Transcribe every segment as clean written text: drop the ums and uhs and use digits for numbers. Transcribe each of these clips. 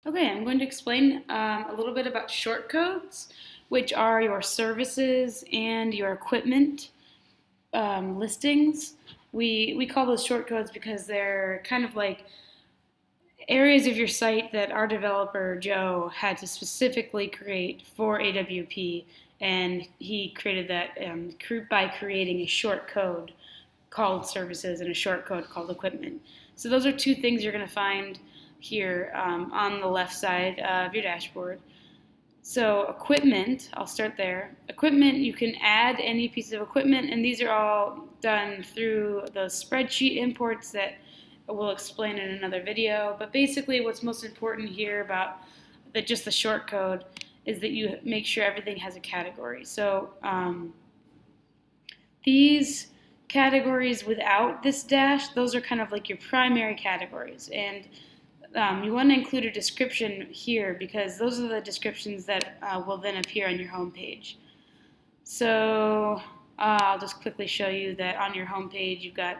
Okay, I'm going to explain a little bit about shortcodes, which are your services and your equipment listings. We call those shortcodes because they're kind of like areas of your site that our developer Joe had to specifically create for AWP, and he created that by creating a short code called services and a short code called equipment. So those are two things you're going to find here on the left side of your dashboard. So equipment, I'll start there. Equipment, you can add any piece of equipment, and these are all done through those spreadsheet imports that we'll explain in another video. But basically what's most important here about just the short code is that you make sure everything has a category. So these categories without this dash, those are kind of like your primary categories. And you want to include a description here because those are the descriptions that will then appear on your home page. So I'll just quickly show you that on your home page you've got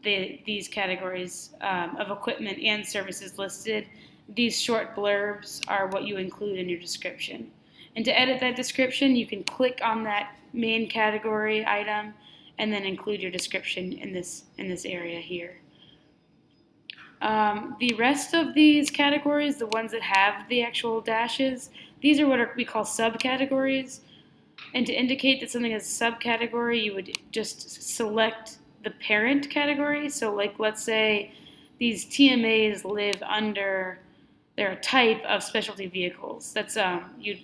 these categories of equipment and services listed. These short blurbs are what you include in your description. And to edit that description, you can click on that main category item and then include your description in this area here. The rest of these categories, the ones that have the actual dashes, these are what we call subcategories. And to indicate that something is a subcategory, you would just select the parent category. So like let's say these TMAs live under, they're a type of specialty vehicles. That's you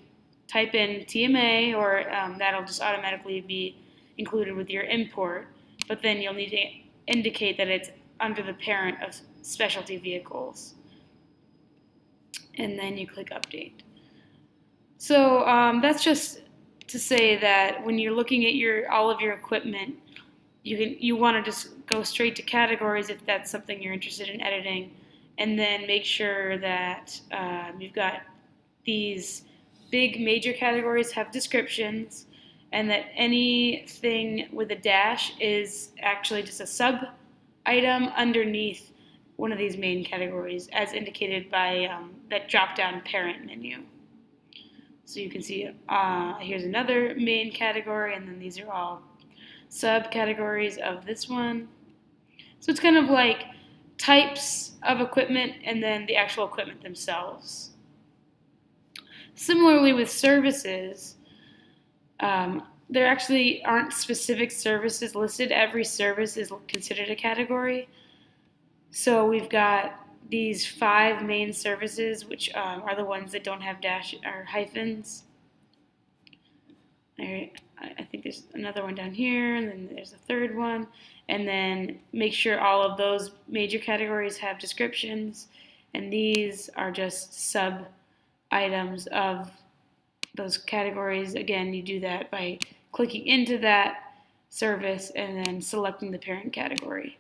type in TMA or that'll just automatically be included with your import, but then you'll need to indicate that it's under the parent of specialty vehicles. And then you click update. So that's just to say that when you're looking at all of your equipment, you want to just go straight to categories if that's something you're interested in editing, and then make sure that you've got these big major categories have descriptions, and that anything with a dash is actually just a sub item underneath one of these main categories as indicated by that drop-down parent menu. So you can see here's another main category, and then these are all subcategories of this one. So it's kind of like types of equipment and then the actual equipment themselves. Similarly with services, there actually aren't specific services listed. Every service is considered a category. So we've got these 5 main services, which are the ones that don't have dash or hyphens. I think there's another one down here, and then there's a third one. And then make sure all of those major categories have descriptions, and these are just sub items of those categories. Again, you do that by clicking into that service and then selecting the parent category.